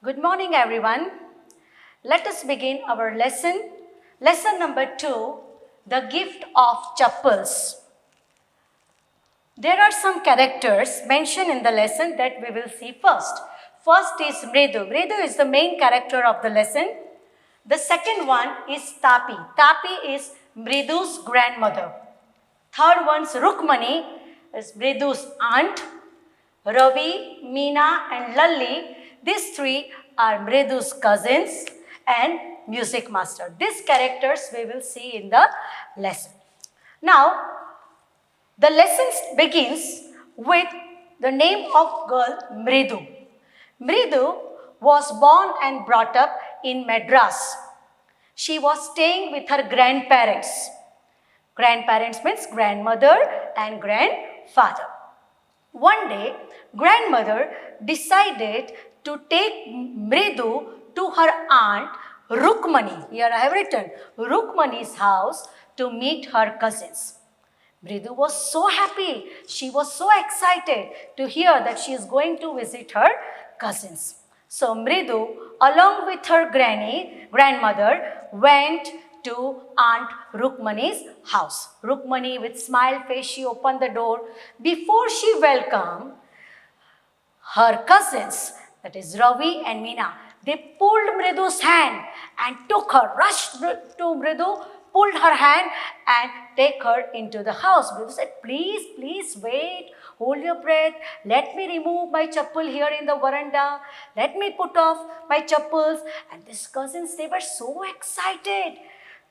Good morning, everyone. Let us begin our lesson. Lesson number 2, the gift of chappals. There are some characters mentioned in the lesson that we will see first. First is Mridu. Mridu is the main character of the lesson. The second one is Tapi. Tapi is Mridu's grandmother. Third one's Rukmani is Mridu's aunt. Ravi, Meena and Lalli, these three are Mridu's cousins and music master. These characters we will see in the lesson. Now, the lesson begins with the name of girl Mridu. Mridu was born and brought up in Madras. She was staying with her grandparents. Grandparents means grandmother and grandfather. One day, grandmother decided to take Mridu to her aunt Rukmani. Here I have written Rukmani's house to meet her cousins. Mridu was so happy. She was so excited to hear that she is going to visit her cousins. So Mridu, along with her grandmother, went to Aunt Rukmani's house. Rukmani, with smile face, she opened the door. Before she welcomed her cousins, that is Ravi and Meena, they pulled Mridu's hand and took her, rushed to Mridu, pulled her hand and take her into the house. Mridu said, please wait, hold your breath, let me remove my chappal here in the veranda, let me put off my chappals. And these cousins, they were so excited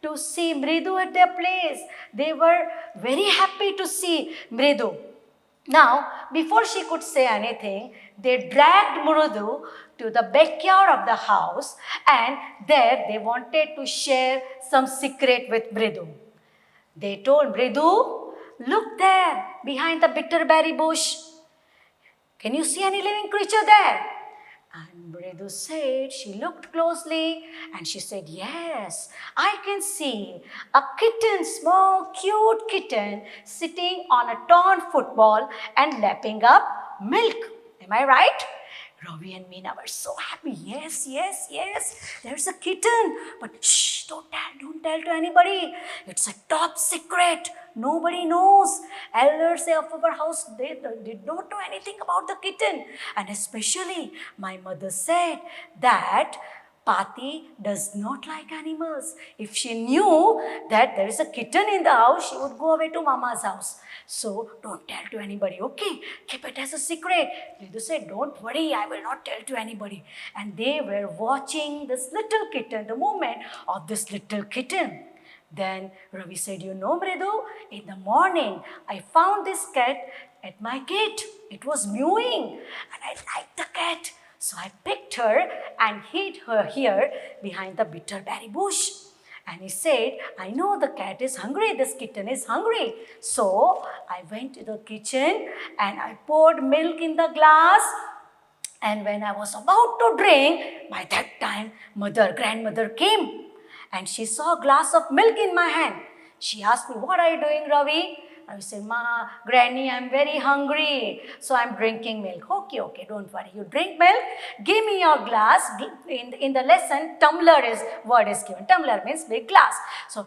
to see Mridu at their place. They were very happy to see Mridu. Now, before she could say anything, they dragged Mridu to the backyard of the house, and there they wanted to share some secret with Mridu. They told Mridu, look there behind the bitterberry bush. Can you see any living creature there? And Mridu said, she looked closely and she said, yes, I can see a kitten, small cute kitten sitting on a torn football and lapping up milk. Am I right? Ravi and Meena were so happy. Yes, there's a kitten. But shh, don't tell to anybody. It's a top secret. Nobody knows. Elders of our house, they did not know anything about the kitten. And especially, my mother said that Pati does not like animals. If she knew that there is a kitten in the house, she would go away to Mama's house. So don't tell to anybody, okay? Keep it as a secret. Mridu said, don't worry, I will not tell to anybody. And they were watching this little kitten, the movement of this little kitten. Then Ravi said, you know, Mridu, in the morning, I found this cat at my gate. It was mewing and I liked the cat. So I picked her and hid her here behind the bitterberry bush. And he said, I know the cat is hungry, this kitten is hungry. So I went to the kitchen and I poured milk in the glass. And when I was about to drink, by that time, grandmother came. And she saw a glass of milk in my hand. She asked me, what are you doing, Ravi? I said, Granny, I'm very hungry, so I'm drinking milk. Okay, don't worry. You drink milk, give me your glass. In the lesson, tumbler is word is given. Tumbler means big glass. So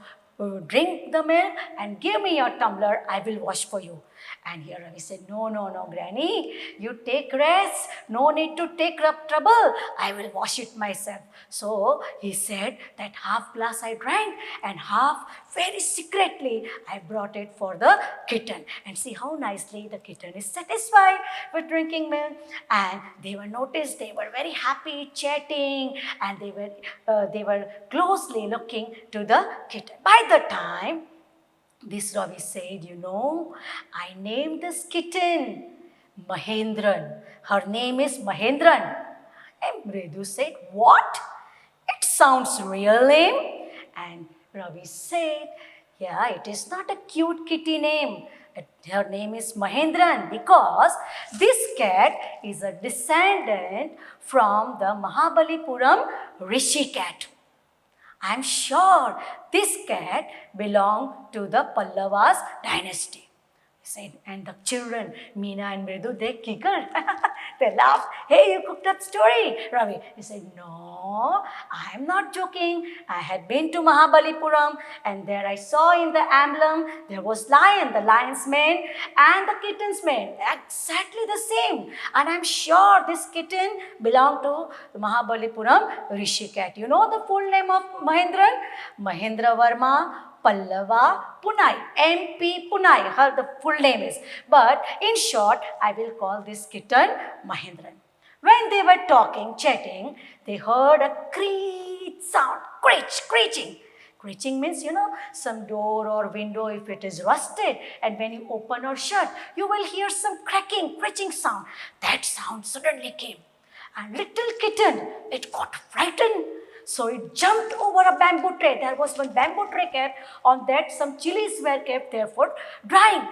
drink the milk and give me your tumbler. I will wash for you. And here Ravi said, no, Granny, you take rest. No need to take trouble. I will wash it myself. So he said that half glass I drank and half very secretly I brought it for the kitten. And see how nicely the kitten is satisfied with drinking milk. And they were noticed, they were very happy, chatting, and they were closely looking to the kitten. By the time, this Ravi said, you know, I named this kitten Mahendran. Her name is Mahendran. And Mridu said, what? It sounds real name. And Ravi said, yeah, it is not a cute kitty name. Her name is Mahendran because this cat is a descendant from the Mahabalipuram Rishi cat. I am sure this cat belonged to the Pallavas dynasty. He said, and the children, Meena and Mridu, they giggled. They laughed. Hey, you cooked up story, Ravi. He said, no, I'm not joking. I had been to Mahabalipuram and there I saw in the emblem, there was lion, the lion's mane and the kitten's mane. Exactly the same. And I'm sure this kitten belonged to the Mahabalipuram Rishi cat. You know the full name of Mahendran? Mahendra Verma Pallava Punai, MP Punai, her the full name is. But in short, I will call this kitten Mahendran. When they were talking, chatting, they heard a creak sound, screeching. Screeching means, some door or window if it is rusted, and when you open or shut, you will hear some cracking, screeching sound. That sound suddenly came. And little kitten, it got frightened. So it jumped over a bamboo tray. There was one bamboo tray kept. On that some chilies were kept there for drying.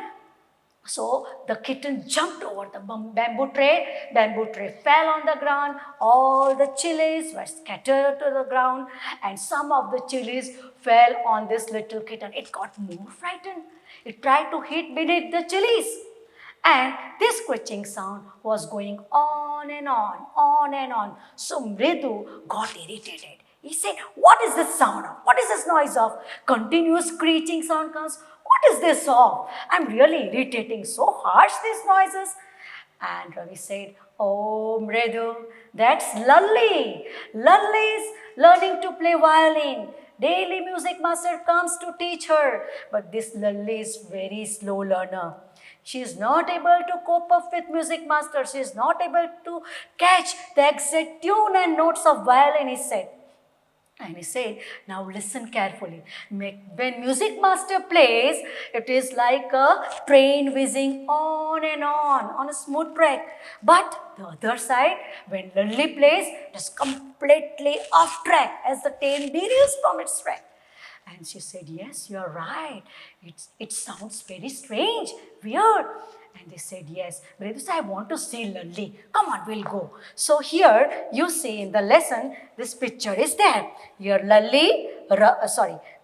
So the kitten jumped over the bamboo tray. Bamboo tray fell on the ground. All the chilies were scattered to the ground. And some of the chilies fell on this little kitten. It got more frightened. It tried to hit beneath the chilies. And this screeching sound was going on and on. So Mridu got irritated. He said, what is this sound of? What is this noise of? Continuous screeching sound comes. What is this of? I'm really irritating. So harsh these noises. And Ravi said, oh Mridu, that's Lalli. Lalli is learning to play violin. Daily music master comes to teach her. But this Lalli is very slow learner. She is not able to cope up with music master. She is not able to catch the exact tune and notes of violin, he said. And he said, now listen carefully. When music master plays, it is like a train whizzing on and on a smooth track. But the other side, when Lalli plays, it is completely off track as the train derails from its track. And she said, yes, you are right. It sounds very strange, weird. And they said, yes. Mridu said, I want to see Lalli. Come on, we'll go. So here you see in the lesson, this picture is there. Here Lalli,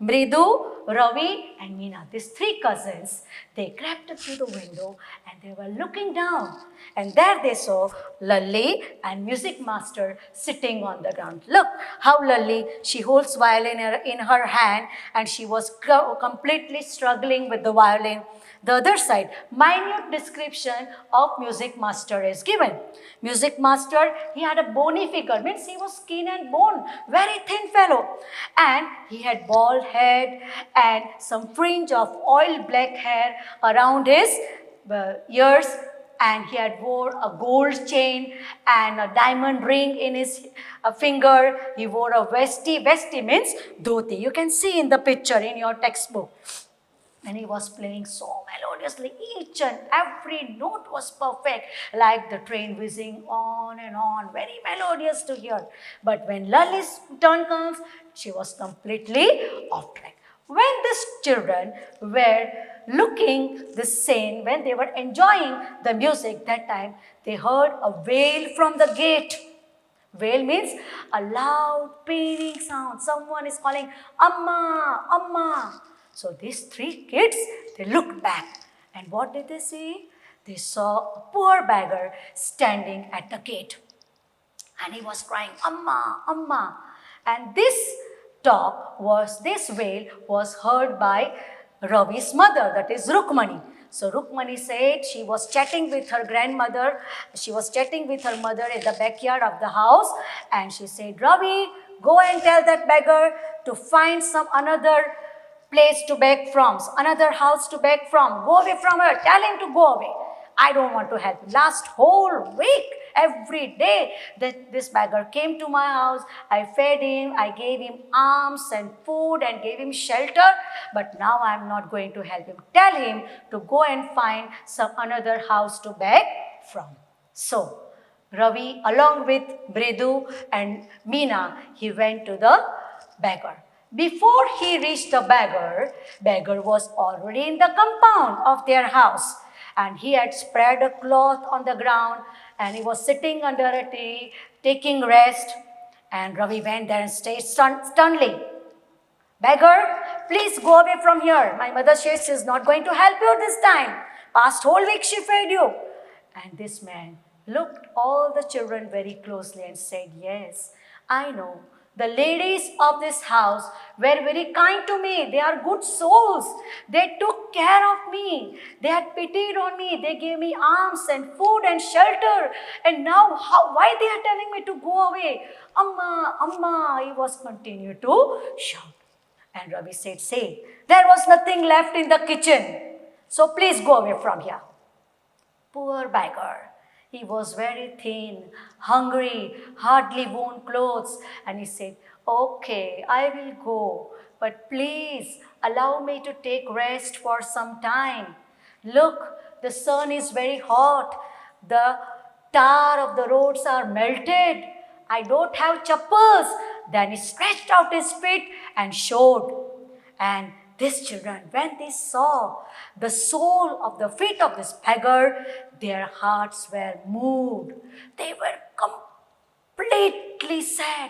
Mridu, Ravi and Meena, these three cousins, they crept up to the window and they were looking down. And there they saw Lalli and music master sitting on the ground. Look how Lalli, she holds violin in her hand and she was completely struggling with the violin. The other side, minute description of music master is given. Music master, he had a bony figure, means he was skin and bone, very thin fellow. And he had bald head and some fringe of oil black hair around his ears. And he had wore a gold chain and a diamond ring in his finger. He wore a vesti. Vesti means dhoti. You can see in the picture in your textbook. And he was playing so melodiously. Each and every note was perfect, like the train whizzing on and on, very melodious to hear. But when Lalli's turn comes, she was completely off track. When these children were looking this scene, when they were enjoying the music that time, they heard a wail from the gate. Wail means a loud paining sound. Someone is calling, Amma, Amma. So these three kids, they looked back. And what did they see? They saw a poor beggar standing at the gate. And he was crying, Amma, Amma. And this wail was heard by Ravi's mother, that is Rukmani. So Rukmani said she was chatting with her grandmother. She was chatting with her mother in the backyard of the house. And she said, Ravi, go and tell that beggar to find some another place to beg from, another house to beg from. Go away from her. Tell him to go away. I don't want to help. Last whole week, every day that this beggar came to my house, I fed him, I gave him alms and food and gave him shelter. But now I am not going to help him. Tell him to go and find some another house to beg from. So Ravi, along with Mridu and Meena, he went to the beggar. Before he reached the beggar was already in the compound of their house. And he had spread a cloth on the ground and he was sitting under a tree, taking rest. And Ravi went there and stayed sternly. Beggar, please go away from here. My mother says she is not going to help you this time. Past whole week she fed you. And this man looked all the children very closely and said, yes, I know. The ladies of this house were very kind to me. They are good souls. They took care of me. They had pitied on me. They gave me alms and food and shelter. And now why they are telling me to go away? Amma, Amma, he was continued to shout. And Ravi said, say, there was nothing left in the kitchen. So please go away from here. Poor beggar. He was very thin, hungry, hardly worn clothes. And he said, okay, I will go. But please allow me to take rest for some time. Look, the sun is very hot. The tar of the roads are melted. I don't have chappals. Then he stretched out his feet and showed. And these children, when they saw the sole of the feet of this beggar, their hearts were moved. They were completely sad.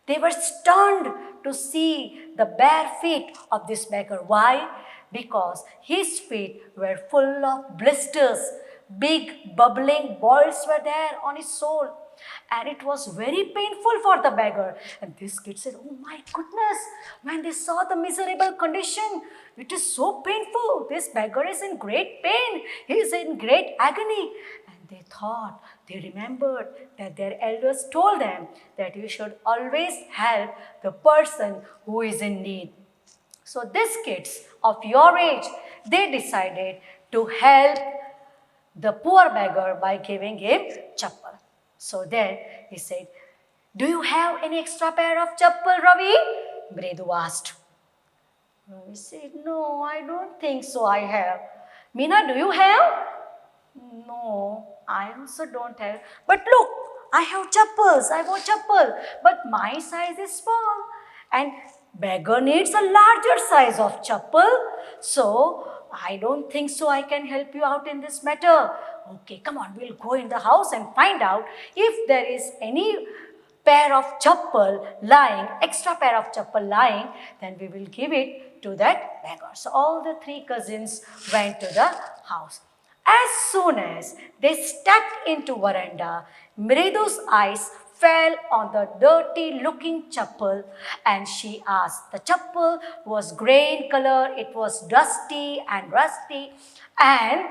They were stunned to see the bare feet of this beggar. Why? Because his feet were full of blisters. Big bubbling boils were there on his sole. And it was very painful for the beggar. And this kid said, oh my goodness, when they saw the miserable condition, it is so painful. This beggar is in great pain. He is in great agony. And they thought, they remembered that their elders told them that you should always help the person who is in need. So these kids of your age, they decided to help the poor beggar by giving him chappal. So then he said, do you have any extra pair of chappal, Ravi? Mridu asked. Ravi said, no, I don't think so I have. Meena, do you have? No, I also don't have. But look, I have chappals, I want chappal. But my size is small. And beggar needs a larger size of chappal. So I don't think so I can help you out in this matter. Okay, come on, we'll go in the house and find out if there is any pair of chappal lying, extra pair of chappal lying, then we will give it to that beggar. So all the three cousins went to the house. As soon as they stepped into veranda, Mridu's eyes fell on the dirty looking chappal and she asked. The chappal was grey in color, it was dusty and rusty, and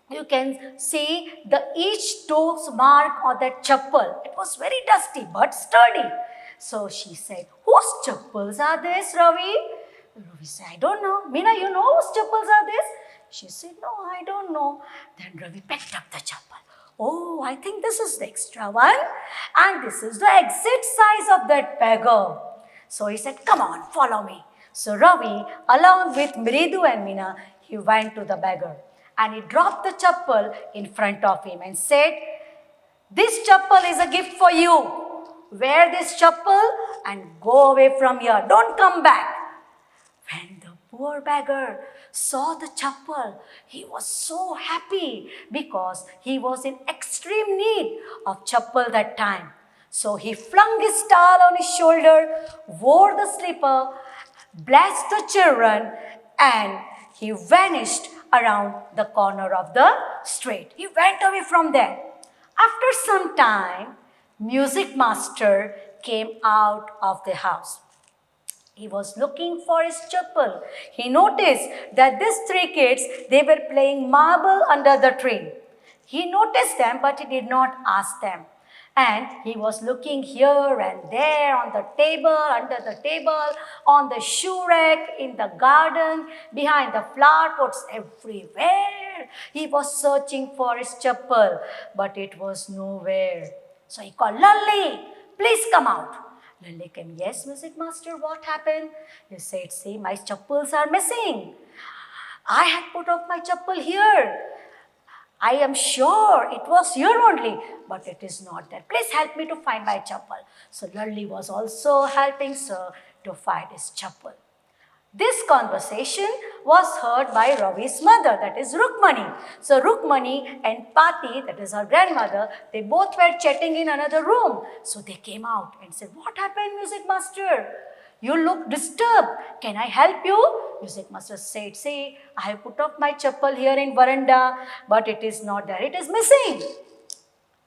you can see the each toe's mark on that chappal. It was very dusty but sturdy. So she said, whose chappals are these, Ravi? Ravi said, I don't know. Meena, you know whose chappals are these? She said, no, I don't know. Then Ravi picked up the chappal. Oh, I think this is the extra one. And this is the exit size of that beggar. So he said, come on, follow me. So Ravi, along with Mridu and Meena, he went to the beggar. And he dropped the chappal in front of him and said, this chappal is a gift for you. Wear this chappal and go away from here. Don't come back. When the poor beggar saw the chappal, he was so happy because he was in extreme need of chappal that time. So he flung his towel on his shoulder, wore the slipper, blessed the children, and he vanished around the corner of the street. He went away from there. After some time, music master came out of the house. He was looking for his chappal. He noticed that these three kids, they were playing marble under the tree. He noticed them, but he did not ask them. And he was looking here and there on the table, under the table, on the shoe rack, in the garden, behind the flower pots, everywhere. He was searching for his chappal, but it was nowhere. So he called, Lalli, please come out. Lalli came, yes, music master, what happened? He said, see, my chappals are missing. I had put off my chappal here. I am sure it was here only, but it is not there. Please help me to find my chappal. So Lalli was also helping sir to find his chappal. This conversation was heard by Ravi's mother, that is Rukmani. So Rukmani and Pati, that is her grandmother, they both were chatting in another room. So they came out and said, what happened, music master? You look disturbed. Can I help you? Music master said, see, I have put up my chappal here in veranda, but it is not there, it is missing.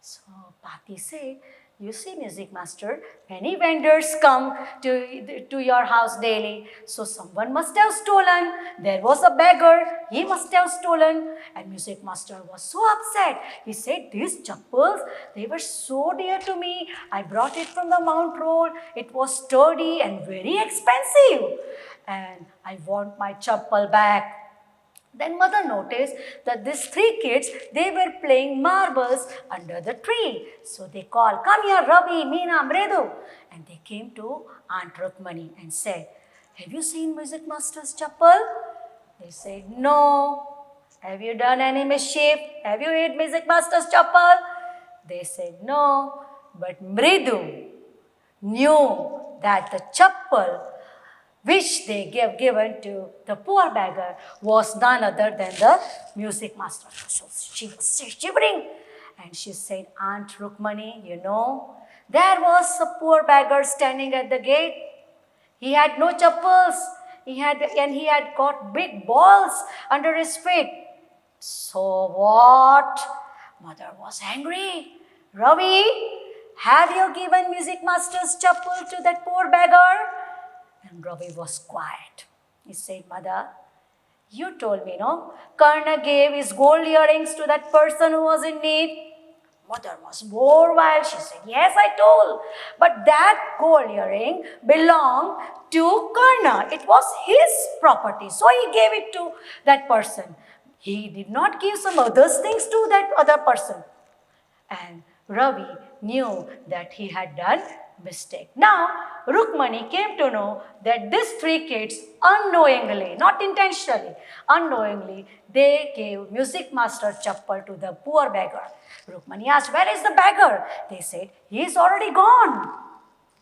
So Pati said, you see, music master, many vendors come to your house daily. So someone must have stolen. There was a beggar, he must have stolen. And music master was so upset. He said, these chappals, they were so dear to me. I brought it from the Mount Road. It was sturdy and very expensive. And I want my chappal back. Then mother noticed that these three kids, they were playing marbles under the tree. So they called, come here Ravi, Meena, Mridu. And they came to Aunt Rukmani and said, have you seen music master's chappal? They said, no. Have you done any mischief? Have you hit music master's chappal? They said, no. But Mridu knew that the chappal which they gave given to the poor beggar was none other than the music master. So she was shivering and she said, Aunt Rukmani, you know, there was a poor beggar standing at the gate. He had no chappals. He had got big balls under his feet. So what? Mother was angry. Ravi, have you given music master's chappal to that poor beggar? And Ravi was quiet. He said, Mother, you told me, no? Karna gave his gold earrings to that person who was in need. Mother was more wild. She said, yes, I told. But that gold earring belonged to Karna. It was his property. So he gave it to that person. He did not give some other things to that other person. And Ravi knew that he had done mistake. Now, Rukmani came to know that these three kids unknowingly, not intentionally, unknowingly, they gave music master chappal to the poor beggar. Rukmani asked, where is the beggar? They said, he is already gone.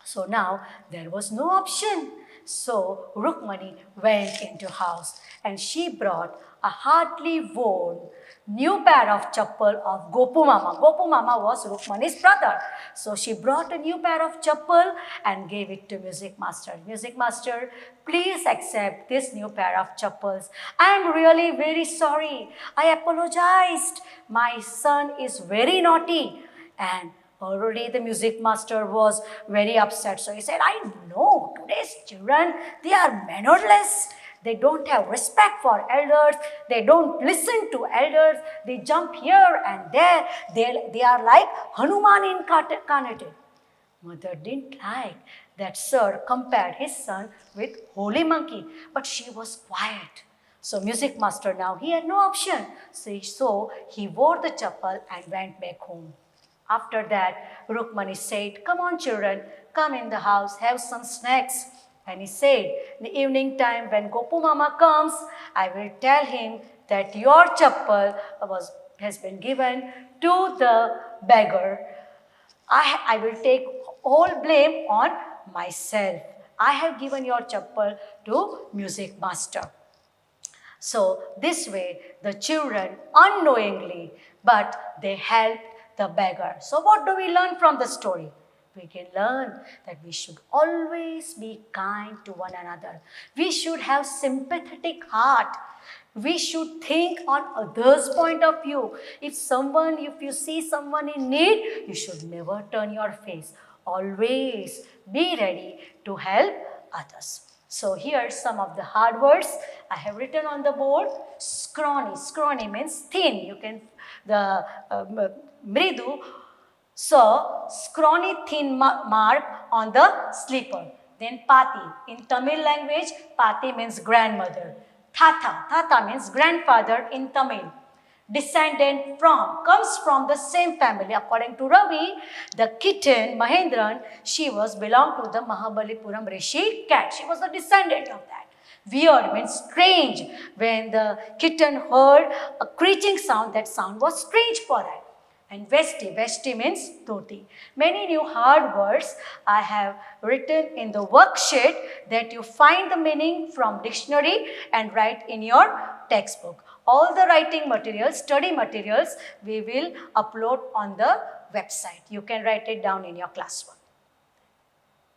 So now there was no option. So Rukmani went into house and she brought a hardly worn new pair of chappal of Gopu Mama. Gopu Mama was Rukmani's brother. So she brought a new pair of chappal and gave it to music master. Music master, please accept this new pair of chappals. I am really very sorry. I apologized. My son is very naughty. And already the music master was very upset. So he said, I know today's children, they are mannerless. They don't have respect for elders. They don't listen to elders. They jump here and there. They are like Hanuman incarnated. Mother didn't like that sir compared his son with holy monkey. But she was quiet. So music master now, he had no option. So he wore the chappal and went back home. After that, Rukmani said, come on children, come in the house, have some snacks. And he said, in the evening time when Gopu Mama comes, I will tell him that your chappal has been given to the beggar. I will take all blame on myself. I have given your chappal to music master. So this way the children unknowingly, but they helped the beggar. So what do we learn from the story? We can learn that we should always be kind to one another. We should have sympathetic heart. We should think on others' point of view. If you see someone in need, you should never turn your face. Always be ready to help others. So here some of the hard words I have written on the board. Scrawny. Scrawny means thin. Mridu. So, scrawny thin mark on the slipper. Then Pati. In Tamil language, Pati means grandmother. Tata. Tata means grandfather in Tamil. Descendant from, comes from the same family. According to Ravi, the kitten, Mahendran, she belonged to the Mahabalipuram Rishi cat. She was a descendant of that. Weird means strange. When the kitten heard a creaking sound, that sound was strange for it. And Vesti, Vesti means dhoti. Many new hard words I have written in the worksheet that you find the meaning from dictionary and write in your textbook. All the writing materials, study materials, we will upload on the website. You can write it down in your classwork.